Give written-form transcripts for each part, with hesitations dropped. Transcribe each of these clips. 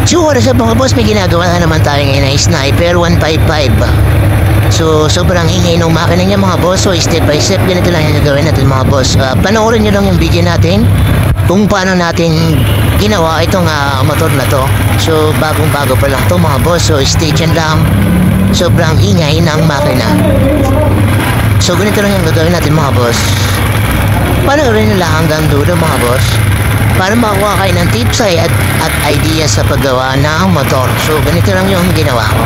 So oras sa mga boss, may ginagawa na naman tayo ngayon na Sniper 155. So sobrang ingay ng makina niya mga boss. So step by step ganito lang yung gagawin natin mga boss. Panoorin nyo lang yung video natin kung paano natin ginawa itong motor na to. So bagong bago pa lang to mga boss. So stay tuned lang. Sobrang ingay ng makina. So ganito lang yung gagawin natin mga boss. Panoorin nila hanggang dulo mga boss para makakuha kayo ng tips at idea sa paggawa ng motor. So ganito lang yung ginawa ko.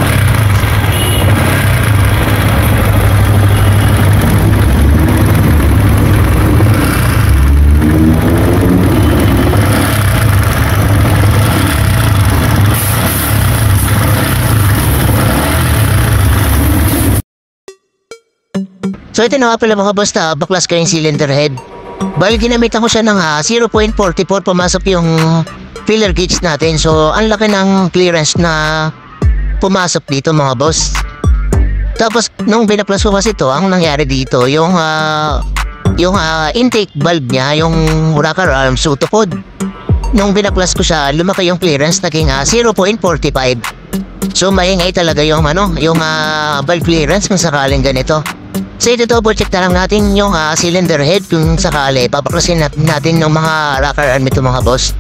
So ito na nga pala mga boss na baklas ko yung cylinder head. Bali ginamitan ko siya ng 0.44 pumasok yung filler gauge natin. So ang laki ng clearance na pumasok dito mga boss. Tapos nung binaklas ko kasi ito, ang nangyari dito yung intake valve niya, yung rocker arm sutupod. Nung binaklas ko siya, lumaki yung clearance, naging 0.45. So maingay talaga yung valve clearance kung sakaling ganito. So ito double check na lang natin yung cylinder head kung sakali. Papaklasin natin yung mga rocker arm ito mga boss.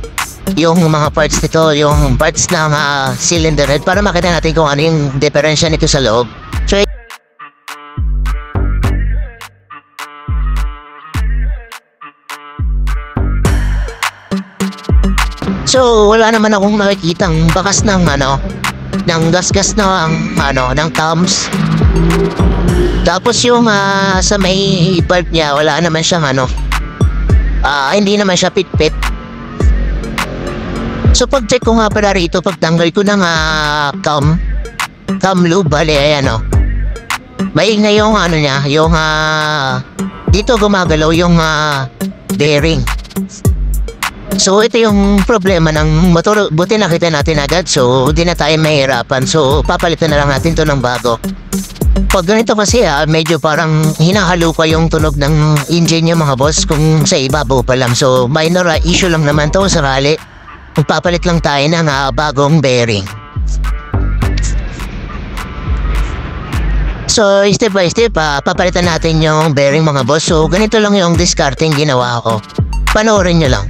Yung mga parts nito, yung parts ng cylinder head para makita natin kung ano yung diferensya nito sa loob. So wala naman akong nakikitang bakas ng gas-gas ng thumbs. Tapos yung sa may valve niya, wala naman siyang hindi naman siya pit-pit. So pag-check ko nga pala rito, pagtanggal ko ng cam lube, bali ayan maingay yung niya, yung dito gumagalaw yung bearing. So ito yung problema ng motor, buti nakita natin agad, so hindi na tayo mahirapan. So papalitan na lang natin to ng bago. Pag ganito kasi medyo parang hinahalo pa yung tunog ng engine niya mga boss kung sa ibabaw pa lang. So minor issue lang naman to sakali. Magpapalit lang tayo ng bagong bearing. So step by step papalitan natin yung bearing mga boss. So ganito lang yung discarding ginawa ko. Panoorin nyo lang.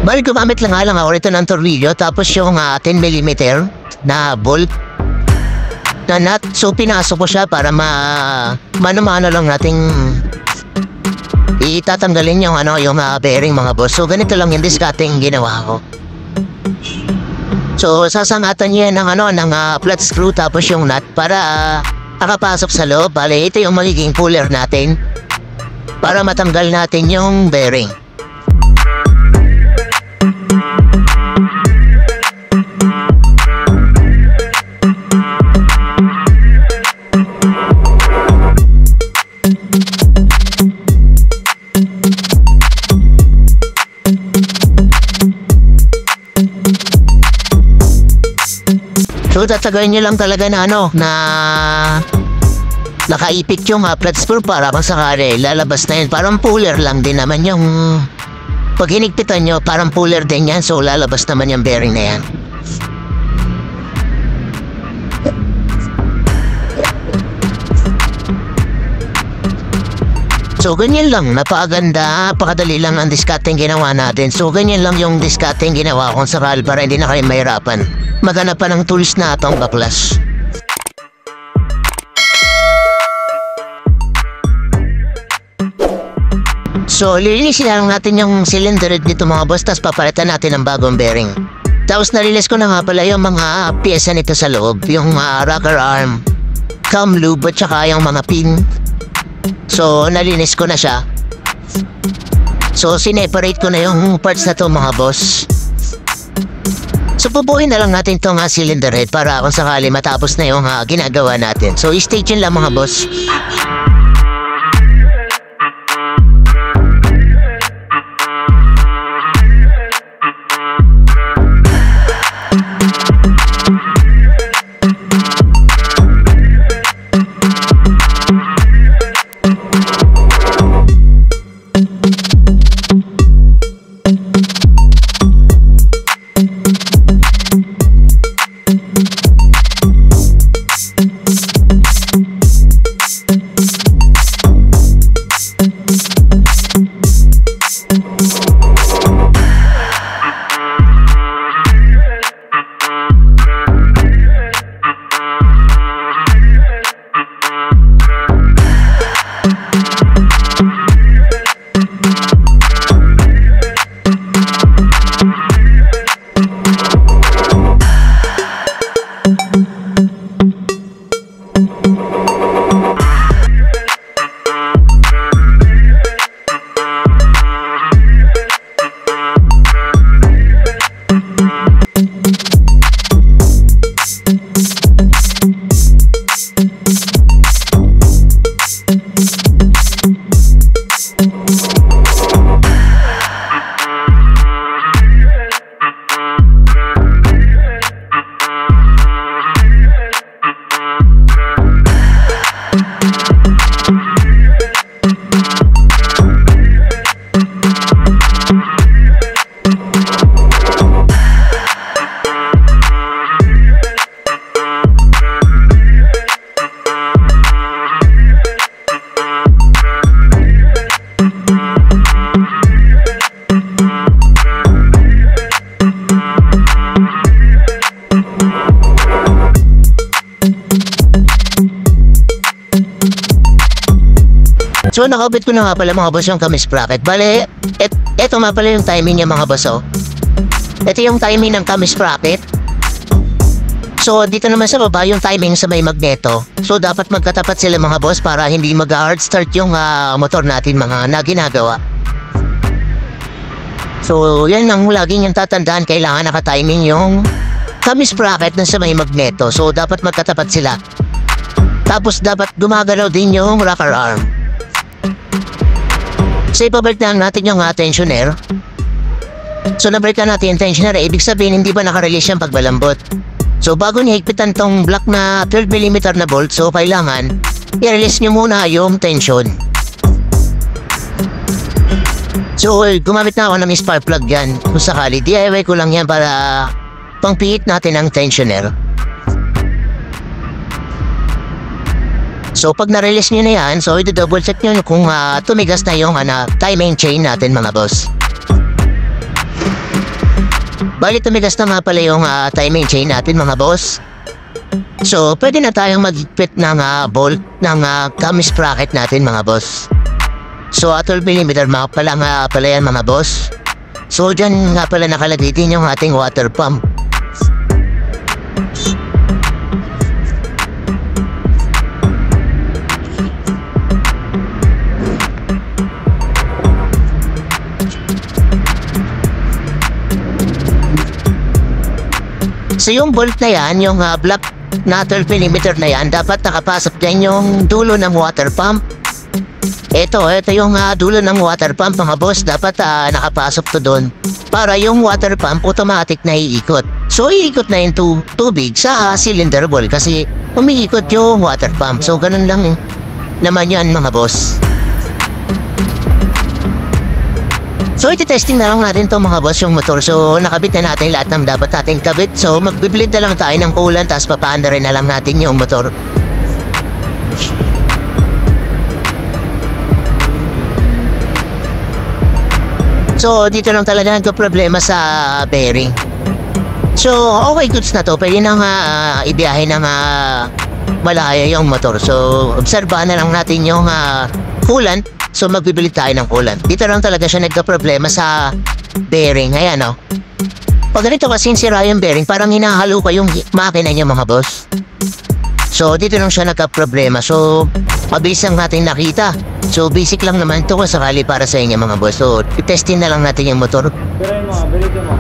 Bali gumamit lang ako rito ng tornilyo tapos yung 10mm na bolt na nut. So pinasok ko siya para mano-mano lang nating itatanggalin yung bearing mga boss. So ganito lang yung discarding ginawa ko. So sasangatan niya ng flat screw tapos yung nut para nakapasok sa loob. Bali ito yung magiging puller natin para matanggal natin yung bearing. So tatagayin nyo lang talaga na nakaipit yung flat screw para kung sakali lalabas na yun. Parang puller lang din naman yung pag hinigpitan nyo, parang puller din yan. So lalabas naman yung bearing na yan. So ganyan lang, napakaganda, napakadali lang ang discarding ginawa natin. So ganyan lang yung discarding ginawa kong sakal para hindi na kayo mahirapan maghanap pa ng tools na itong baklas. So lilinisin lang natin yung cylinder dito mga boss, tapos papalitan natin ng bagong bearing. Tapos nalinis ko na nga pala yung mga pyesa nito sa loob, yung rocker arm, cam lube at saka yung mga pin. So nalinis ko na siya. So sineparate ko na yung parts na to mga boss. So pupuin na lang natin itong cylinder head para kung sakali matapos na yung ginagawa natin. So stay tuned lang mga boss. So nakabit ko na nga pala mga boss yung kamis bracket. Bale, eto nga pala yung timing niya mga boss oh. Ito yung timing ng kamis bracket. So dito naman sa baba yung timing sa may magneto. So dapat magkatapat sila mga boss para hindi mag-hard start yung motor natin mga na ginagawa. So yan ang laging yung tatandaan, kailangan naka-timing yung kamis bracket na sa may magneto. So dapat magkatapat sila. Tapos dapat gumagalaw din yung rocker arm. So ipabalik na natin yung tensioner. So nabalik na natin yung tensioner, ibig sabihin hindi pa nakarelease yung pagbalambot. So bago nihigpitan tong block na 12mm na bolt, so kailangan i-release nyo muna yung tension. So gumamit na ako ng spark plug yan. Kung sakali, DIY ko lang yan para pangpihit natin ang tensioner. So pag na-release nyo na yan, so i-double check nyo kung tumigas na yung timing chain natin mga boss. Bali tumigas na nga pala yung timing chain natin mga boss. So pwede na tayong mag-higpit ng bolt ng kamis bracket natin mga boss. So 12mm mga pala yan mga boss. So dyan nga pala nakalagay din yung ating water pump. So yung bolt na yan, yung block na 12mm na yan, dapat nakapasok dyan yung dulo ng water pump. Ito yung dulo ng water pump mga boss, dapat nakapasok to doon. Para yung water pump automatic na iikot. So iikot na yung tubig sa cylinder ball kasi umiikot yung water pump. So ganun lang naman yan mga boss. So iti-testing na lang natin to mga boss yung motor. So nakabit na natin lahat ng dapat natin kabit. So magbiblend na lang tayo ng coolant, tapos papaanda rin na lang natin yung motor. So dito lang talaga nagka-problema sa bearing. So okay, goods na to. Pwede na ibiyahe ng malaya yung motor. So obserbahan na lang natin yung coolant. So magbibili tayo ng coolant. Dito lang talaga siya nagka-problema sa bearing. Ayan o. Pag ganito kasi sira yung bearing, parang hinahalo pa yung makina niya mga boss. So dito lang siya nagka-problema. So mabilis lang natin nakita. So basic lang naman ito kung sakali para sa inyo mga boss. So testing na lang natin yung motor. Biray mo, biray mo.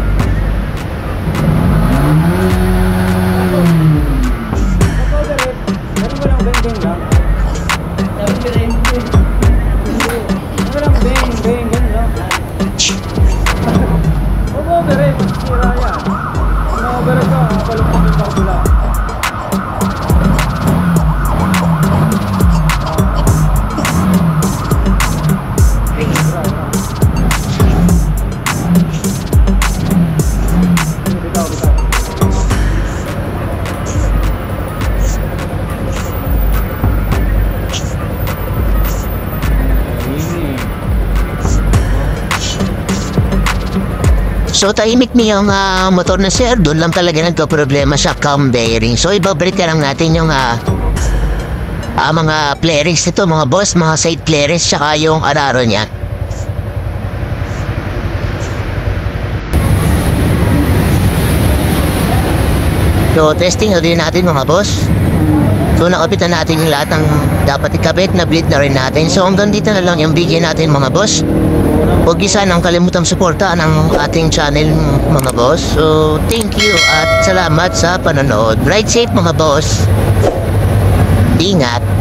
So tahimik niya yung motor na sir, doon lang talaga nagka-problema sa cam bearing. So ibabalik ka lang natin yung mga flarings nito mga boss, mga side flarings, tsaka yung araro niya. So testing na din natin mga boss. So nakapitan natin yung lahat ng dapat ikabit, na bleed na rin natin. So hanggang dito na lang yung video natin mga boss. Huwag sanang kalimutang suportahan ang ating channel mga boss. So thank you at salamat sa panonood. Ride safe mga boss. Ingat.